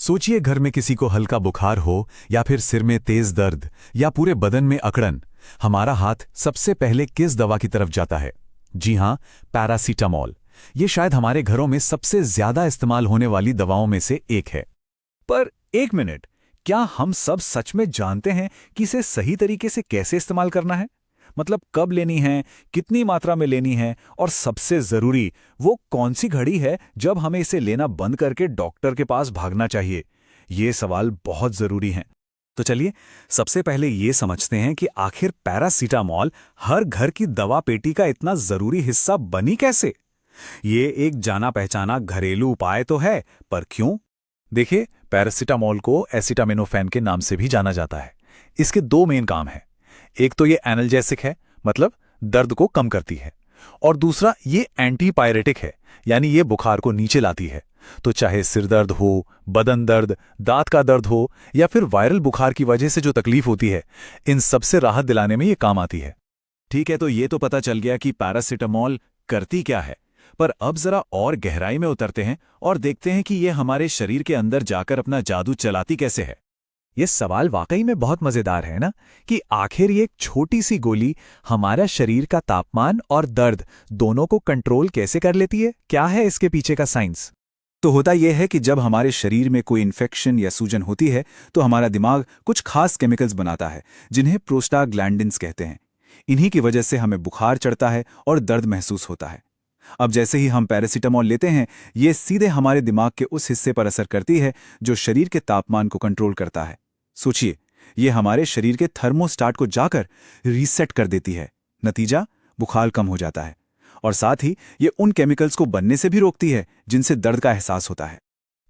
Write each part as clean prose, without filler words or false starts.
सोचिए घर में किसी को हल्का बुखार हो या फिर सिर में तेज दर्द या पूरे बदन में अकड़न, हमारा हाथ सबसे पहले किस दवा की तरफ जाता है? जी हां, पैरासीटामॉल। ये शायद हमारे घरों में सबसे ज्यादा इस्तेमाल होने वाली दवाओं में से एक है। पर एक मिनट, क्या हम सब सच में जानते हैं कि इसे सही तरीके से कैसे इस्तेमाल करना है? मतलब कब लेनी है, कितनी मात्रा में लेनी है, और सबसे जरूरी वो कौन सी घड़ी है जब हमें इसे लेना बंद करके डॉक्टर के पास भागना चाहिए? ये सवाल बहुत जरूरी हैं। तो चलिए सबसे पहले ये समझते हैं कि आखिर पैरासीटामॉल हर घर की दवा पेटी का इतना जरूरी हिस्सा बनी कैसे। ये एक जाना पहचाना घरेलू उपाय तो है, पर क्यों? देखिए, पैरासीटामॉल को एसिटामिनोफेन के नाम से भी जाना जाता है। इसके दो मेन काम हैं। एक तो ये एनाल्जेसिक है, मतलब दर्द को कम करती है, और दूसरा ये एंटीपायरेटिक है, यानी ये बुखार को नीचे लाती है। तो चाहे सिर दर्द हो, बदन दर्द, दांत का दर्द हो या फिर वायरल बुखार की वजह से जो तकलीफ होती है, इन सबसे राहत दिलाने में ये काम आती है। ठीक है, तो ये तो पता चल गया कि पैरासीटामॉल करती क्या है, पर अब जरा और गहराई में उतरते हैं और देखते हैं कि ये हमारे शरीर के अंदर जाकर अपना जादू चलाती कैसे है। ये सवाल वाकई में बहुत मजेदार है ना, कि आखिर ये एक छोटी सी गोली हमारा शरीर का तापमान और दर्द दोनों को कंट्रोल कैसे कर लेती है? क्या है इसके पीछे का साइंस? तो होता यह है कि जब हमारे शरीर में कोई इन्फेक्शन या सूजन होती है तो हमारा दिमाग कुछ खास केमिकल्स बनाता है जिन्हें प्रोस्टाग्लैंडिन्स कहते हैं। इन्हीं की वजह से हमें बुखार चढ़ता है और दर्द महसूस होता है। अब जैसे ही हम पैरासीटामॉल लेते हैं, ये सीधे हमारे दिमाग के उस हिस्से पर असर करती है जो शरीर के तापमान को कंट्रोल करता है। सोचिए, ये हमारे शरीर के थर्मोस्टाट को जाकर रीसेट कर देती है। नतीजा, बुखार कम हो जाता है, और साथ ही ये उन केमिकल्स को बनने से भी रोकती है जिनसे दर्द का एहसास होता है।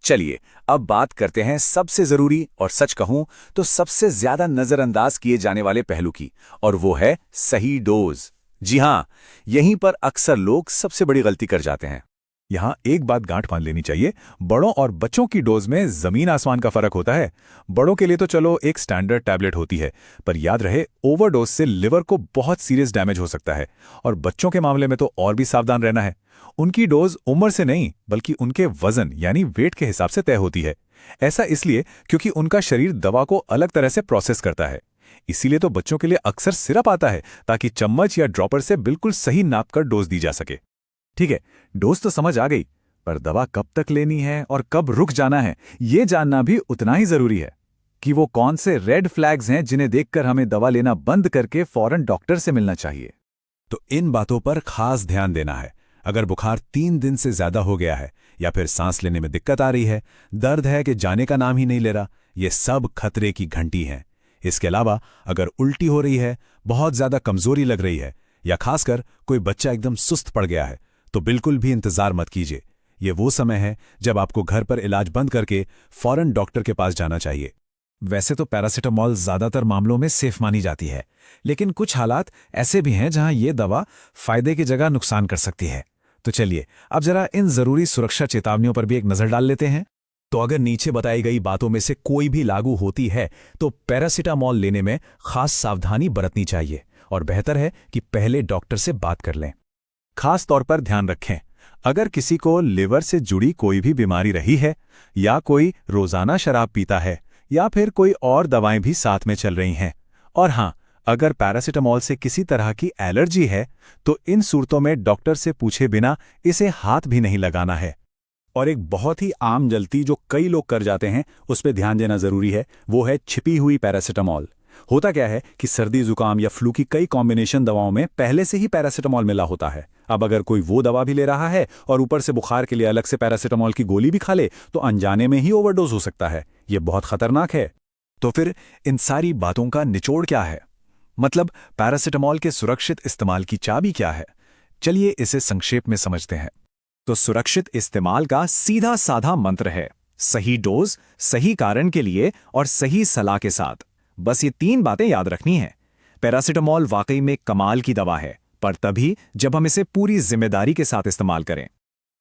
चलिए अब बात करते हैं सबसे जरूरी और सच कहूं तो सबसे ज्यादा नजरअंदाज किए जाने वाले पहलू की, और वो है सही डोज। जी हां, यहीं पर अक्सर लोग सबसे बड़ी गलती कर जाते हैं। यहां एक बात गांठ बांध लेनी चाहिए, बड़ों और बच्चों की डोज में जमीन आसमान का फर्क होता है। बड़ों के लिए तो चलो एक स्टैंडर्ड टैबलेट होती है, पर याद रहे ओवरडोज से लिवर को बहुत सीरियस डैमेज हो सकता है, और बच्चों के मामले में तो और भी सावधान रहना है। उनकी डोज उम्र से नहीं बल्कि उनके वजन यानी वेट के हिसाब से तय होती है। ऐसा इसलिए क्योंकि उनका शरीर दवा को अलग तरह से प्रोसेस करता है। इसीलिए तो बच्चों के लिए अक्सर सिरप आता है, ताकि चम्मच या ड्रॉपर से बिल्कुल सही नाप कर डोज दी जा सके। ठीक है, डोज तो समझ आ गई, पर दवा कब तक लेनी है और कब रुक जाना है, ये जानना भी उतना ही जरूरी है। कि वो कौन से रेड फ्लैग्स हैं जिन्हें देखकर हमें दवा लेना बंद करके फौरन डॉक्टर से मिलना चाहिए। तो इन बातों पर खास ध्यान देना है। अगर बुखार 3 दिन से ज्यादा हो गया है, या फिर सांस लेने में दिक्कत आ रही है, दर्द है कि जाने का नाम ही नहीं ले रहा, ये सब खतरे की घंटी हैं। इसके अलावा अगर उल्टी हो रही है, बहुत ज्यादा कमजोरी लग रही है, या खासकर कोई बच्चा एकदम सुस्त पड़ गया है, तो बिल्कुल भी इंतजार मत कीजिए। ये वो समय है जब आपको घर पर इलाज बंद करके फौरन डॉक्टर के पास जाना चाहिए। वैसे तो पैरासीटामॉल ज्यादातर मामलों में सेफ मानी जाती है, लेकिन कुछ हालात ऐसे भी हैं जहां ये दवा फायदे की जगह नुकसान कर सकती है। तो चलिए अब जरा इन जरूरी सुरक्षा चेतावनियों पर भी एक नजर डाल लेते हैं। तो अगर नीचे बताई गई बातों में से कोई भी लागू होती है, तो पैरासीटामॉल लेने में खास सावधानी बरतनी चाहिए, और बेहतर है कि पहले डॉक्टर से बात कर लें। खास तौर पर ध्यान रखें, अगर किसी को लिवर से जुड़ी कोई भी बीमारी रही है, या कोई रोजाना शराब पीता है, या फिर कोई और दवाएं भी साथ में चल रही हैं, और हां, अगर पैरासीटामॉल से किसी तरह की एलर्जी है, तो इन सूरतों में डॉक्टर से पूछे बिना इसे हाथ भी नहीं लगाना है। और एक बहुत ही आम गलती जो कई लोग कर जाते हैं, उस पर ध्यान देना जरूरी है, वो है छिपी हुई पैरासीटामॉल। होता क्या है कि सर्दी जुकाम या फ्लू की कई कॉम्बिनेशन दवाओं में पहले से ही पैरासीटामॉल मिला होता है। अब अगर कोई वो दवा भी ले रहा है और ऊपर से बुखार के लिए अलग से पैरासीटामॉल की गोली भी खा ले, तो अनजाने में ही ओवरडोज हो सकता है। ये बहुत खतरनाक है। तो फिर इन सारी बातों का निचोड़ क्या है? मतलब पैरासीटामॉल के सुरक्षित इस्तेमाल की चाबी क्या है? चलिए इसे संक्षेप में समझते हैं। तो सुरक्षित इस्तेमाल का सीधा साधा मंत्र है सही डोज, सही कारण के लिए और सही सलाह के साथ। बस ये 3 बातें याद रखनी है। पैरासीटामॉल वाकई में कमाल की दवा है, पर तभी जब हम इसे पूरी जिम्मेदारी के साथ इस्तेमाल करें।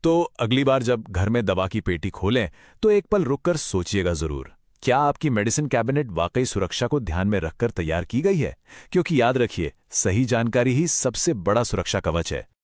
तो अगली बार जब घर में दवा की पेटी खोलें, तो एक पल रुककर सोचिएगा जरूर, क्या आपकी मेडिसिन कैबिनेट वाकई सुरक्षा को ध्यान में रखकर तैयार की गई है? क्योंकि याद रखिए, सही जानकारी ही सबसे बड़ा सुरक्षा कवच है।